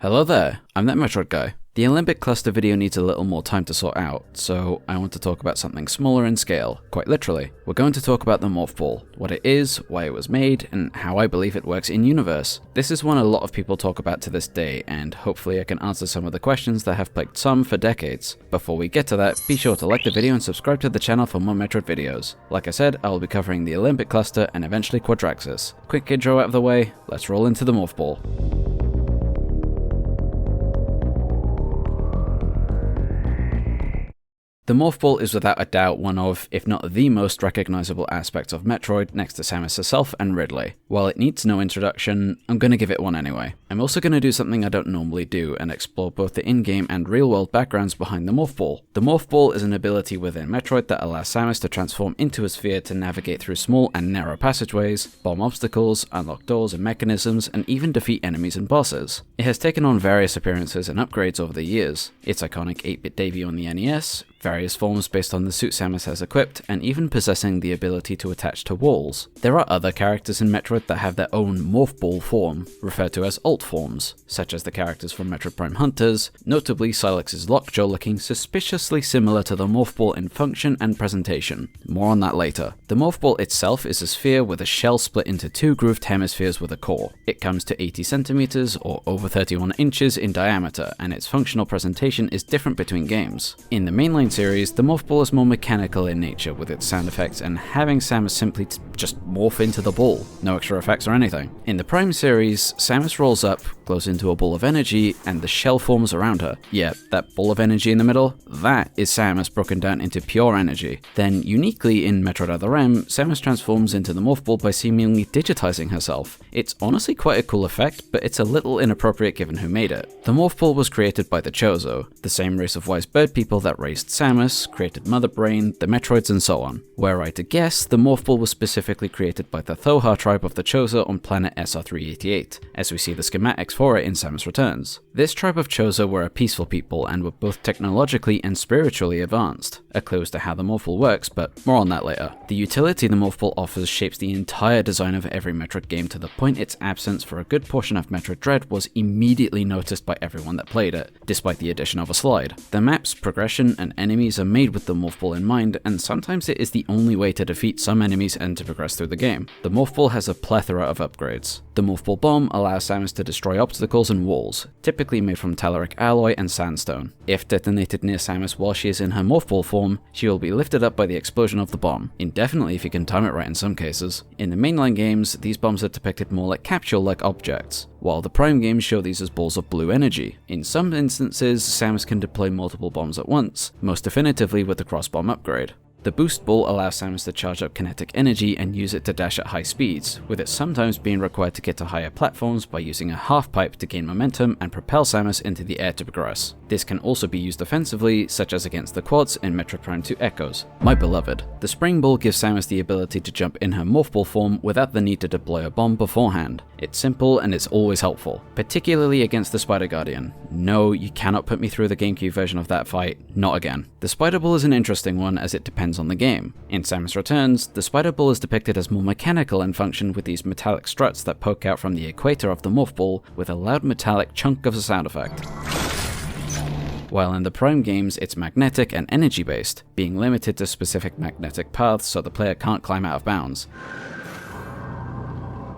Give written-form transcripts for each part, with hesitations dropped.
Hello there, I'm that Metroid guy. The Olympic cluster video needs a little more time to sort out, so I want to talk about something smaller in scale, quite literally. We're going to talk about the Morph Ball, what it is, why it was made, and how I believe it works in-universe. This is one a lot of people talk about to this day, and hopefully I can answer some of the questions that have plagued some for decades. Before we get to that, be sure to like the video and subscribe to the channel for more Metroid videos. Like I said, I will be covering the Olympic cluster and eventually Quadraxis. Quick intro out of the way, let's roll into the Morph Ball. The Morph Ball is without a doubt one of, if not the most recognizable aspects of Metroid next to Samus herself and Ridley. While it needs no introduction, I'm gonna give it one anyway. I'm also gonna do something I don't normally do and explore both the in-game and real-world backgrounds behind the Morph Ball. The Morph Ball is an ability within Metroid that allows Samus to transform into a sphere to navigate through small and narrow passageways, bomb obstacles, unlock doors and mechanisms, and even defeat enemies and bosses. It has taken on various appearances and upgrades over the years. Its iconic 8-bit debut on the NES, various forms based on the suit Samus has equipped, and even possessing the ability to attach to walls. There are other characters in Metroid that have their own Morph Ball form, referred to as alt forms, such as the characters from Metroid Prime Hunters, notably Silex's Lockjaw looking suspiciously similar to the Morph Ball in function and presentation. More on that later. The Morph Ball itself is a sphere with a shell split into two grooved hemispheres with a core. It comes to 80 centimeters or over 31 inches in diameter, and its functional presentation is different between games. In the mainline series, the Morph Ball is more mechanical in nature with its sound effects and having Samus simply just morph into the ball, no extra effects or anything. In the Prime series, Samus rolls up, glows into a ball of energy, and the shell forms around her. Yeah, that ball of energy in the middle, that is Samus broken down into pure energy. Then, uniquely in Metroid Other M, Samus transforms into the Morph Ball by seemingly digitizing herself. It's honestly quite a cool effect, but it's a little inappropriate given who made it. The Morph Ball was created by the Chozo, the same race of wise bird people that raised Samus, created Mother Brain, the Metroids, and so on. Were I to guess, the Morph Ball was specifically created by the Thoha tribe of the Chozo on planet SR388, as we see the schematics for it in Samus Returns. This tribe of Chozo were a peaceful people and were both technologically and spiritually advanced. A clue as to how the Morph Ball works, but more on that later. The utility the Morph Ball offers shapes the entire design of every Metroid game to the point its absence for a good portion of Metroid Dread was immediately noticed by everyone that played it, despite the addition of a slide. The maps, progression, and enemies are made with the Morph Ball in mind, and sometimes it is the only way to defeat some enemies and to progress through the game. The Morph Ball has a plethora of upgrades. The Morph Ball Bomb allows Samus to destroy obstacles and walls, typically made from telluric alloy and sandstone. If detonated near Samus while she is in her Morph Ball form, she will be lifted up by the explosion of the bomb, indefinitely if you can time it right in some cases. In the mainline games, these bombs are depicted more like capsule-like objects, while the Prime games show these as balls of blue energy. In some instances, Samus can deploy multiple bombs at once, most definitively with the cross-bomb upgrade. The Boost Ball allows Samus to charge up kinetic energy and use it to dash at high speeds, with it sometimes being required to get to higher platforms by using a half pipe to gain momentum and propel Samus into the air to progress. This can also be used offensively, such as against the quads in Metroid Prime 2 Echoes. My beloved. The Spring Ball gives Samus the ability to jump in her Morph Ball form without the need to deploy a bomb beforehand. It's simple and it's always helpful, particularly against the Spider Guardian. No, you cannot put me through the GameCube version of that fight, not again. The Spider Ball is an interesting one as it depends on the game. In Samus Returns, the Spider Ball is depicted as more mechanical in function with these metallic struts that poke out from the equator of the Morph Ball with a loud metallic chunk of a sound effect. While in the Prime games, it's magnetic and energy based, being limited to specific magnetic paths so the player can't climb out of bounds.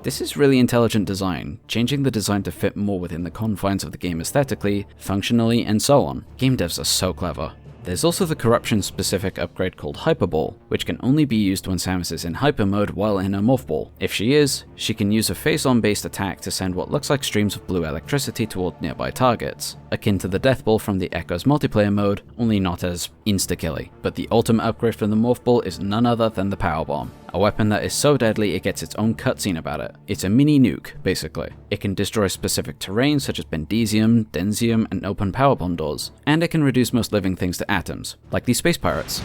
This is really intelligent design, changing the design to fit more within the confines of the game aesthetically, functionally, and so on. Game devs are so clever. There's also the corruption-specific upgrade called Hyper Ball, which can only be used when Samus is in hyper mode while in her Morph Ball. If she is, she can use a phase-on based attack to send what looks like streams of blue electricity toward nearby targets, akin to the Death Ball from the Echoes multiplayer mode, only not as insta-killy. But the ultimate upgrade from the Morph Ball is none other than the Power Bomb, a weapon that is so deadly it gets its own cutscene about it. It's a mini nuke, basically. It can destroy specific terrain such as Bendezium, Denzium, and open power bomb doors, and it can reduce most living things to atoms, like these space pirates.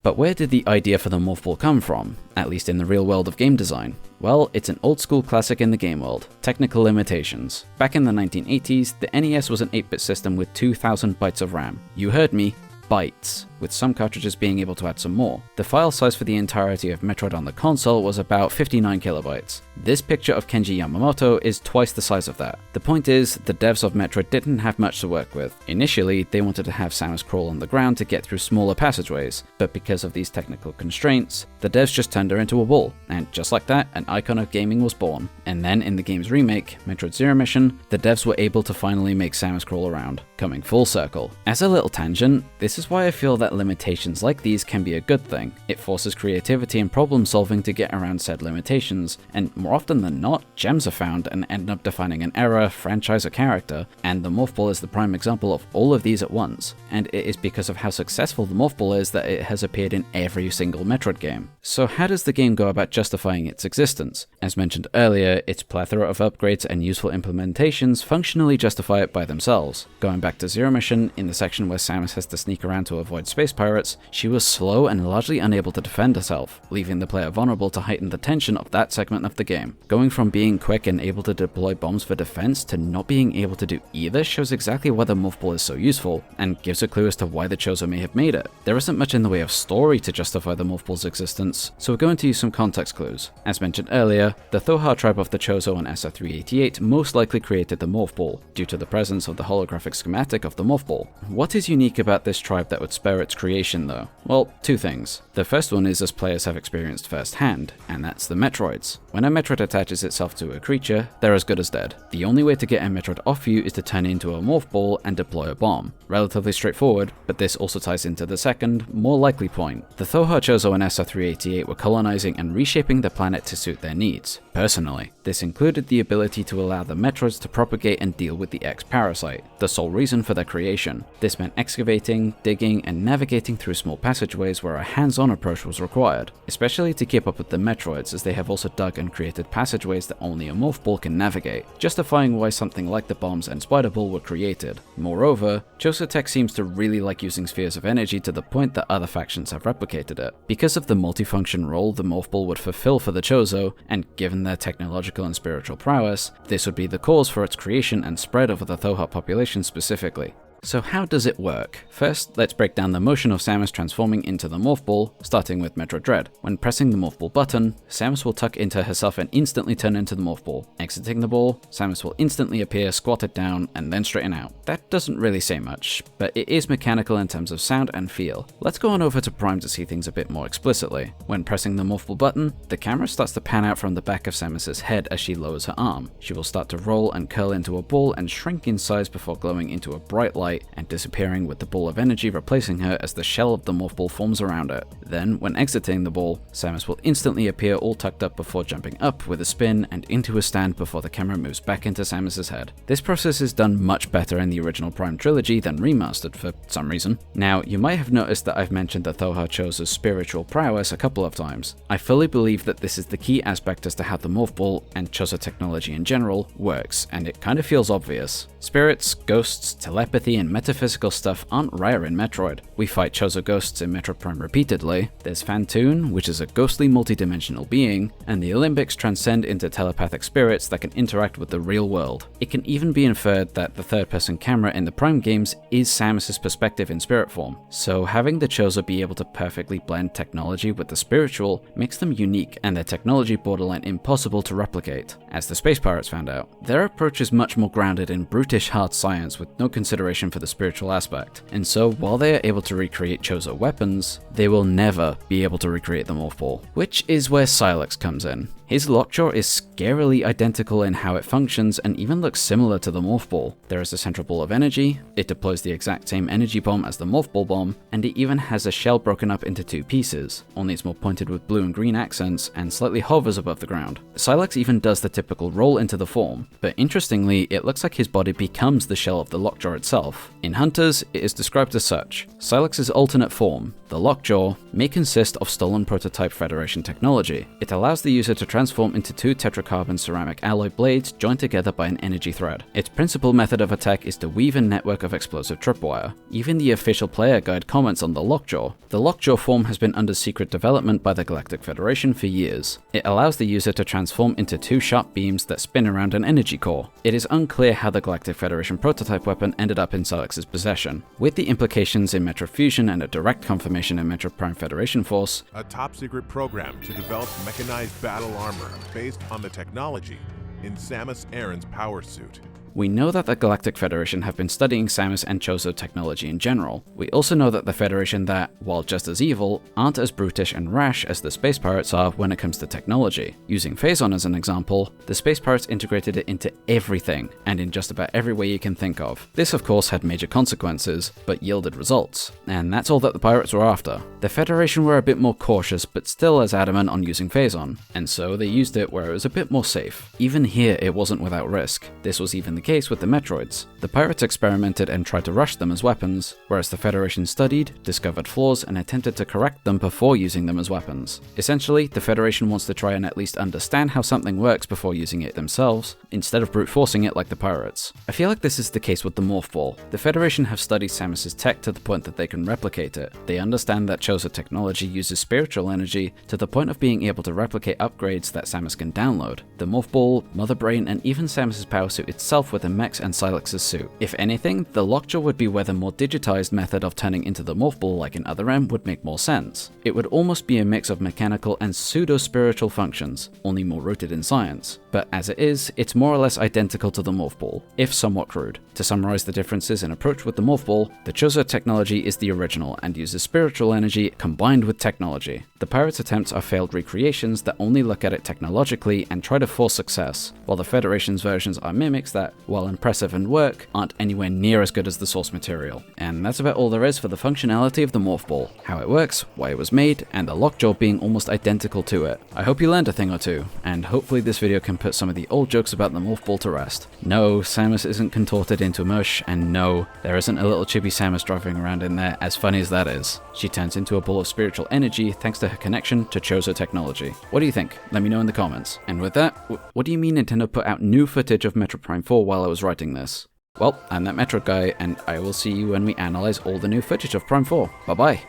But where did the idea for the Morph Ball come from, at least in the real world of game design? Well, it's an old school classic in the game world, technical limitations. Back in the 1980s, the NES was an 8-bit system with 2000 bytes of RAM. You heard me, bytes. with some cartridges being able to add some more. The file size for the entirety of Metroid on the console was about 59 kilobytes. This picture of Kenji Yamamoto is twice the size of that. The point is, the devs of Metroid didn't have much to work with. Initially, they wanted to have Samus crawl on the ground to get through smaller passageways, but because of these technical constraints, the devs just turned her into a ball, and just like that, an icon of gaming was born. And then in the game's remake, Metroid Zero Mission, the devs were able to finally make Samus crawl around, coming full circle. As a little tangent, this is why I feel that limitations like these can be a good thing. It forces creativity and problem solving to get around said limitations, and more often than not, gems are found and end up defining an era, franchise, or character, and the Morph Ball is the prime example of all of these at once. And it is because of how successful the Morph Ball is that it has appeared in every single Metroid game. So how does the game go about justifying its existence? As mentioned earlier, its plethora of upgrades and useful implementations functionally justify it by themselves. Going back to Zero Mission, in the section where Samus has to sneak around to avoid space pirates, she was slow and largely unable to defend herself, leaving the player vulnerable to heighten the tension of that segment of the game. Going from being quick and able to deploy bombs for defense to not being able to do either shows exactly why the Morph Ball is so useful, and gives a clue as to why the Chozo may have made it. There isn't much in the way of story to justify the Morph Ball's existence, so we're going to use some context clues. As mentioned earlier, the Thoha tribe of the Chozo on SR388 most likely created the Morph Ball, due to the presence of the holographic schematic of the Morph Ball. What is unique about this tribe that would spur its creation though? Well, two things. The first one is as players have experienced firsthand, and that's the Metroids. When a Metroid attaches itself to a creature, they're as good as dead. The only way to get a Metroid off you is to turn into a Morph Ball and deploy a bomb. Relatively straightforward, but this also ties into the second, more likely point. The Thoha Chozo and SR388 were colonizing and reshaping the planet to suit their needs. Personally, this included the ability to allow the Metroids to propagate and deal with the X-Parasite, the sole reason for their creation. This meant excavating, digging, and navigating through small passageways where a hands-on approach was required, especially to keep up with the Metroids, as they have also dug and created passageways that only a Morph Ball can navigate, justifying why something like the bombs and Spider Ball were created. Moreover, Chozo Tech seems to really like using spheres of energy to the point that other factions have replicated it. Because of the multifunction role the Morph Ball would fulfill for the Chozo, and given their technological and spiritual prowess, this would be the cause for its creation and spread over the Thoha population specifically. So how does it work? First, let's break down the motion of Samus transforming into the Morph Ball, starting with Metroid Dread. When pressing the Morph Ball button, Samus will tuck into herself and instantly turn into the Morph Ball. Exiting the ball, Samus will instantly appear squatted down and then straighten out. That doesn't really say much, but it is mechanical in terms of sound and feel. Let's go on over to Prime to see things a bit more explicitly. When pressing the Morph Ball button, the camera starts to pan out from the back of Samus's head as she lowers her arm. She will start to roll and curl into a ball and shrink in size before glowing into a bright light and disappearing, with the ball of energy replacing her as the shell of the Morph Ball forms around it. Then, when exiting the ball, Samus will instantly appear all tucked up before jumping up with a spin and into a stand before the camera moves back into Samus's head. This process is done much better in the original Prime trilogy than remastered for some reason. Now, you might have noticed that I've mentioned the Thoha Chozo's spiritual prowess a couple of times. I fully believe that this is the key aspect as to how the Morph Ball, and Chozo technology in general, works, and it kind of feels obvious. Spirits, ghosts, telepathy, and metaphysical stuff aren't rare in Metroid. We fight Chozo ghosts in Metroid Prime repeatedly. There's Fantoon, which is a ghostly multidimensional being, and the Olympics transcend into telepathic spirits that can interact with the real world. It can even be inferred that the third-person camera in the Prime games is Samus's perspective in spirit form, so having the Chozo be able to perfectly blend technology with the spiritual makes them unique and their technology borderline impossible to replicate. As the Space Pirates found out, their approach is much more grounded in brutish hard science with no consideration for the spiritual aspect, and so while they are able to recreate Chozo weapons, they will never be able to recreate the Morph Ball, which is where Sylux comes in. His lockjaw is scarily identical in how it functions and even looks similar to the Morph Ball. There is a central ball of energy, it deploys the exact same energy bomb as the Morph Ball bomb, and it even has a shell broken up into two pieces, only it's more pointed with blue and green accents and slightly hovers above the ground. Sylux even does the typical roll into the form, but interestingly, it looks like his body becomes the shell of the lockjaw itself. In Hunters, it is described as such. Sylux's alternate form, the lockjaw, may consist of stolen prototype Federation technology. It allows the user to transform into two tetracarbon ceramic alloy blades joined together by an energy thread. Its principal method of attack is to weave a network of explosive tripwire. Even the official player guide comments on the lockjaw. The lockjaw form has been under secret development by the Galactic Federation for years. It allows the user to transform into two sharp beams that spin around an energy core. It is unclear how the Galactic Federation prototype weapon ended up in Silex's possession. With the implications in Metroid Fusion and a direct confirmation in Metroid Prime Federation Force, a top-secret program to develop mechanized battle armor based on the technology in Samus Aran's power suit. we know that the Galactic Federation have been studying Samus and Chozo technology in general. We also know that the Federation that, while just as evil, aren't as brutish and rash as the Space Pirates are when it comes to technology. Using Phazon as an example, the Space Pirates integrated it into everything, and in just about every way you can think of. This of course had major consequences, but yielded results, and that's all that the Pirates were after. The Federation were a bit more cautious, but still as adamant on using Phazon, and so they used it where it was a bit more safe. Even here it wasn't without risk. This was even the case with the Metroids. The Pirates experimented and tried to rush them as weapons, whereas the Federation studied, discovered flaws, and attempted to correct them before using them as weapons. Essentially, the Federation wants to try and at least understand how something works before using it themselves, instead of brute forcing it like the Pirates. I feel like this is the case with the Morph Ball. The Federation have studied Samus's tech to the point that they can replicate it. They understand that Chozo technology uses spiritual energy to the point of being able to replicate upgrades that Samus can download. The Morph Ball, Mother Brain, and even Samus's power suit itself with a mechs and Silex's suit. If anything, the Lockjaw would be where the more digitized method of turning into the Morph Ball like in Other M would make more sense. It would almost be a mix of mechanical and pseudo-spiritual functions, only more rooted in science. But as it is, it's more or less identical to the Morph Ball, if somewhat crude. To summarize the differences in approach with the Morph Ball, the Chozo technology is the original and uses spiritual energy combined with technology. The Pirates' attempts are failed recreations that only look at it technologically and try to force success, while the Federation's versions are mimics that, while impressive and work, aren't anywhere near as good as the source material. And that's about all there is for the functionality of the Morph Ball, how it works, why it was made, and the Lockjaw being almost identical to it. I hope you learned a thing or two, and hopefully this video can put some of the old jokes about the Morph Ball to rest. No, Samus isn't contorted into mush, and no, there isn't a little chibi Samus driving around in there, as funny as that is. She turns into a ball of spiritual energy thanks to her connection to Chozo technology. What do you think? Let me know in the comments. And with that, what do you mean Nintendo put out new footage of Metroid Prime 4 while I was writing this? Well, I'm that Metroid guy, and I will see you when we analyze all the new footage of Prime 4. Bye bye.